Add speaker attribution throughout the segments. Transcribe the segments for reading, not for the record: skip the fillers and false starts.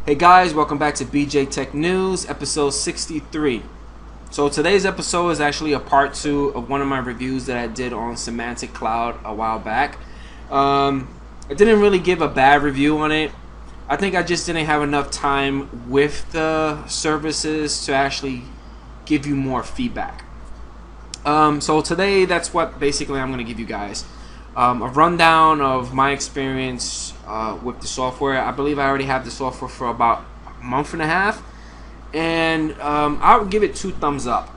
Speaker 1: Hey guys, welcome back to BJ Tech News, episode 63. So today's episode is actually a part 2 of one of my reviews that I did on Symantec Cloud a while back. I didn't really give a bad review on it. I think I just didn't have enough time with the services to actually give you more feedback. So today, that's what basically I'm going to give you guys. A rundown of my experience with the software. I believe I already have the software for about a month and a half, and I would give it 2 thumbs up.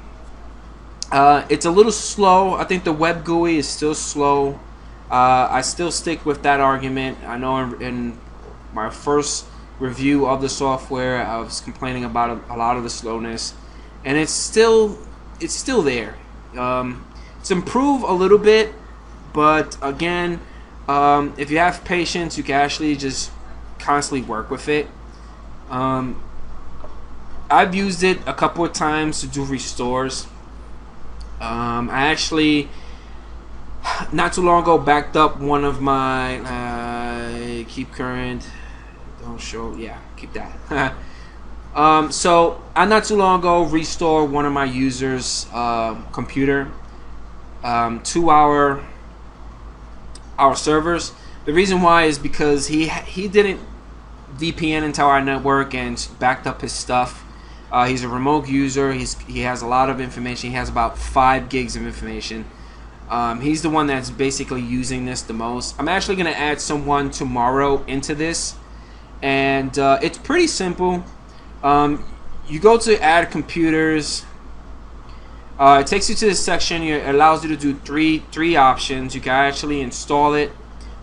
Speaker 1: It's a little slow. I think the Web GUI is still slow. I still stick with that argument. I know in my first review of the software, I was complaining about a lot of the slowness, and it's still there. It's improved a little bit. But again, if you have patience, you can actually just constantly work with it. I've used it a couple of times to do restores. I actually, not too long ago, backed up one of my keep current, don't show, yeah, keep that. So I not too long ago restored one of my users' computer, 2 hour our servers. The reason why is because he didn't VPN into our network and backed up his stuff. He's a remote user. He has a lot of information. He has about 5 gigs of information. He's the one that's basically using this the most. I'm actually going to add someone tomorrow into this, and it's pretty simple. You go to add computers. It takes you to this section. It allows you to do three options. You can actually install it,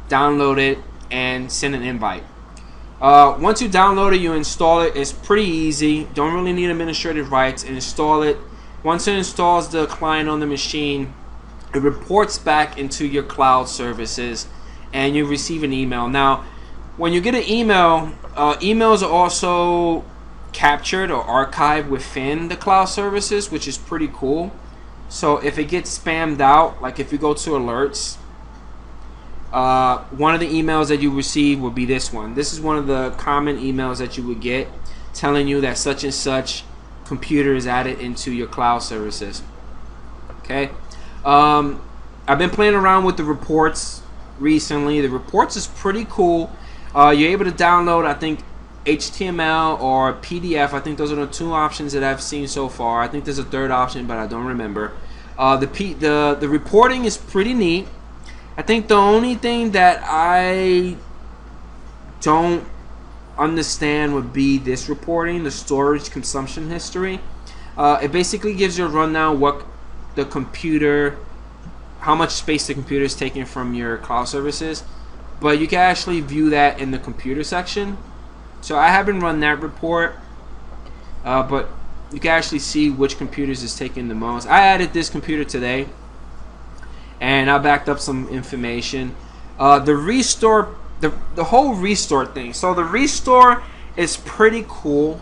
Speaker 1: download it, and send an invite. Once you download it, you install it. It's pretty easy. Don't really need administrative rights. Install it. Once it installs the client on the machine, it reports back into your cloud services, and you receive an email. Now, when you get an email, emails are also captured or archived within the cloud services, which is pretty cool. So if it gets spammed out, like if you go to alerts, one of the emails that you receive will be this one. This is one of the common emails that you would get, telling you that such and such computer is added into your cloud services. Okay. I've been playing around with the reports recently. The reports is pretty cool. You're able to download, I think, HTML or PDF. I think those are the 2 options that I've seen so far. I think there's a 3rd option, but I don't remember. The reporting is pretty neat. I think the only thing that I don't understand would be this reporting, the storage consumption history. It basically gives you a rundown what the computer, how much space the computer is taking from your cloud services, but you can actually view that in the computer section. So I haven't run that report, but you can actually see which computers is taking the most. I added this computer today, and I backed up some information. The restore, the whole restore thing. So the restore is pretty cool.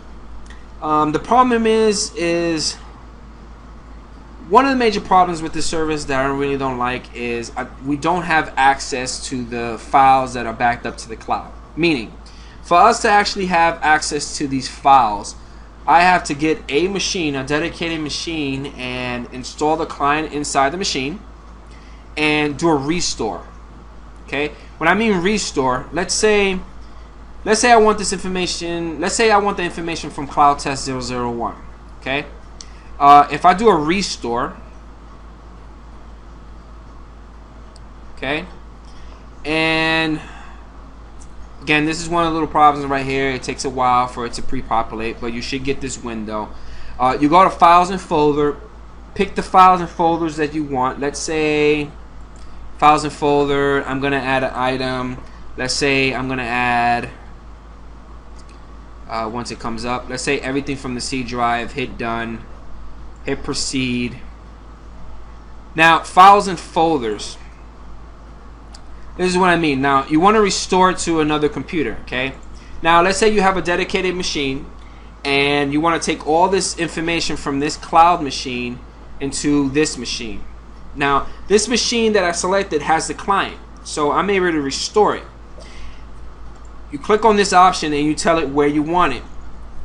Speaker 1: The problem is one of the major problems with this service that I really don't like is we don't have access to the files that are backed up to the cloud. Meaning, for us to actually have access to these files, I have to get a machine, a dedicated machine, and install the client inside the machine and do a restore. Okay? When I mean restore, let's say I want this information, let's say I want the information from Cloud Test 001. Okay? If I do a restore, okay, and again, this is one of the little problems right here. It takes a while for it to pre-populate, but you should get this window. You go to Files and Folder, pick the files and folders that you want. Let's say Files and Folder, I'm going to add an item. Let's say I'm going to add, once it comes up, let's say everything from the C drive, hit Done, hit Proceed. Now, Files and Folders. This is what I mean. Now, you want to restore it to another computer, okay? Now, let's say you have a dedicated machine, and you want to take all this information from this cloud machine into this machine. Now, this machine that I selected has the client, so I'm able to restore it. you click on this option and you tell it where you want it.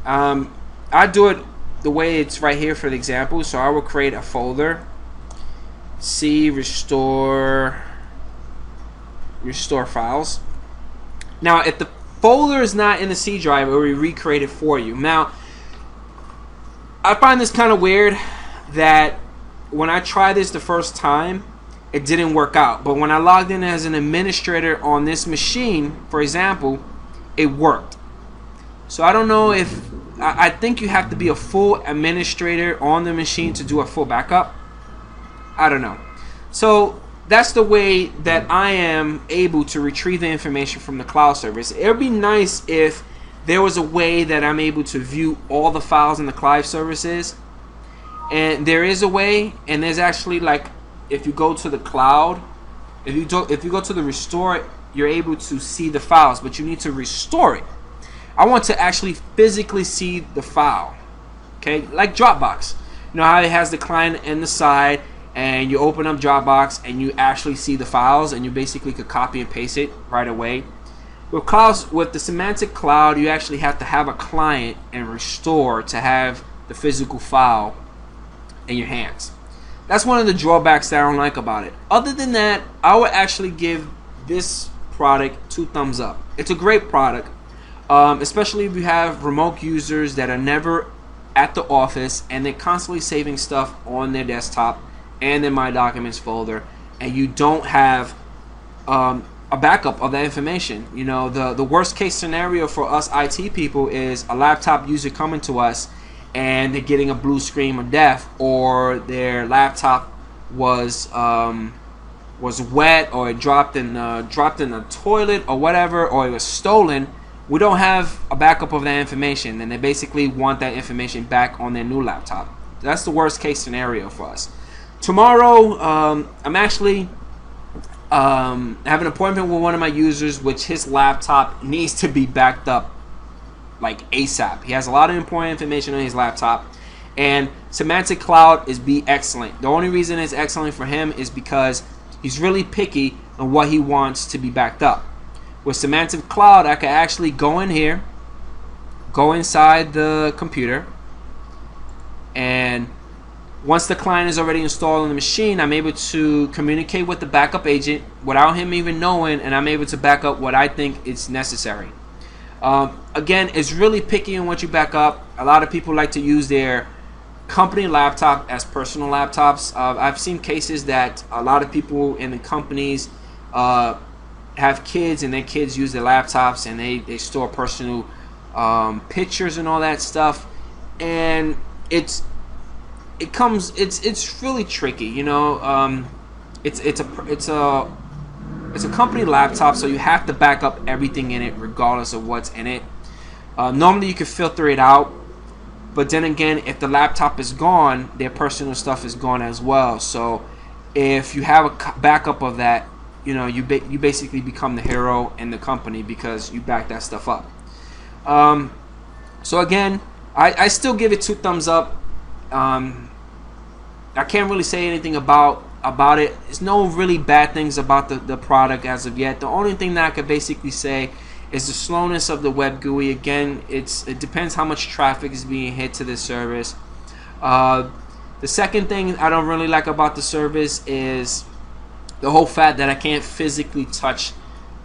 Speaker 1: I do it the way it's right here for the example. So I will create a folder, C restore files. Now if the folder is not in the C drive, it will recreate it for you. Now I find this kind of weird that when I tried this the first time, it didn't work out, but when I logged in as an administrator on this machine, for example, it worked. So I don't know if I think you have to be a full administrator on the machine to do a full backup. I don't know. So that's the way that I am able to retrieve the information from the cloud service. It would be nice if there was a way that I'm able to view all the files in the cloud services, and there is a way. And there's actually, like, if you go to the cloud, if you go to the restore, you're able to see the files, but you need to restore it. I want to actually physically see the file, okay? Like Dropbox, you know how it has the client and the side, and you open up Dropbox and you actually see the files, and you basically could copy and paste it right away. With clouds, with the Symantec cloud, you actually have to have a client and restore to have the physical file in your hands. That's one of the drawbacks that I don't like about it. Other than that, I would actually give this product 2 thumbs up. It's a great product. Especially if you have remote users that are never at the office and they're constantly saving stuff on their desktop and in My Documents folder, and you don't have a backup of that information. You know, the worst case scenario for us IT people is a laptop user coming to us and they're getting a blue screen of death, or their laptop was wet, or it dropped in a toilet or whatever, or it was stolen. We don't have a backup of that information, and they basically want that information back on their new laptop. That's the worst case scenario for us. Tomorrow, I'm actually having an appointment with one of my users, which his laptop needs to be backed up like ASAP. He has a lot of important information on his laptop, and Symantec Cloud is excellent. The only reason it's excellent for him is because he's really picky on what he wants to be backed up. With Symantec Cloud, I can actually go in here, go inside the computer, and once the client is already installed on the machine, I'm able to communicate with the backup agent without him even knowing, and I'm able to back up what I think is necessary. Again, it's really picky on what you back up. A lot of people like to use their company laptop as personal laptops. I've seen cases that a lot of people in the companies have kids, and their kids use their laptops, and they store personal pictures and all that stuff, and it's really tricky, you know. It's a company laptop, so you have to back up everything in it regardless of what's in it. Normally you can filter it out, but then again, if the laptop is gone, their personal stuff is gone as well. So if you have a backup of that, you know, you basically become the hero in the company because you back that stuff up. So again, I still give it 2 thumbs up. I can't really say anything about it. There's no really bad things about the product as of yet. The only thing that I could basically say is the slowness of the Web GUI. Again, it depends how much traffic is being hit to this service. The second thing I don't really like about the service is the whole fact that I can't physically touch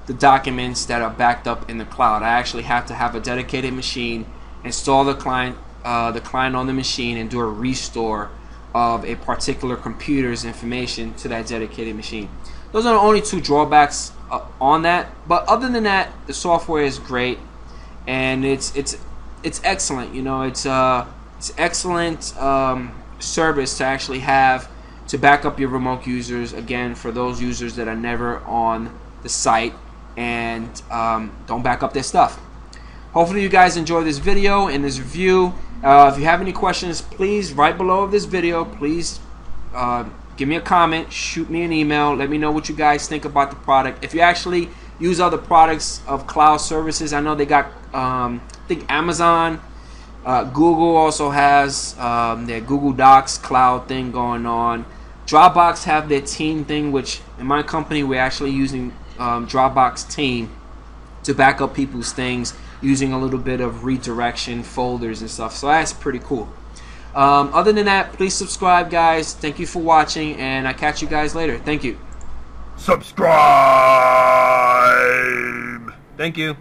Speaker 1: the documents that are backed up in the cloud. I actually have to have a dedicated machine, install the client on the machine, and do a restore of a particular computer's information to that dedicated machine. Those are the only 2 drawbacks on that, but other than that, the software is great, and it's excellent. You know, it's excellent service to actually have to back up your remote users, again, for those users that are never on the site and don't back up their stuff. Hopefully you guys enjoyed this video and this review. If you have any questions, please write below this video. Please give me a comment, shoot me an email, let me know what you guys think about the product. If you actually use other products of cloud services, I know they got I think Amazon, Google also has their Google Docs cloud thing going on. Dropbox have their team thing, which in my company we're actually using Dropbox team to back up people's things using a little bit of redirection folders and stuff. So that's pretty cool. Other than that, please subscribe, guys. Thank you for watching, and I'll catch you guys later. Thank you.
Speaker 2: Subscribe. Thank you.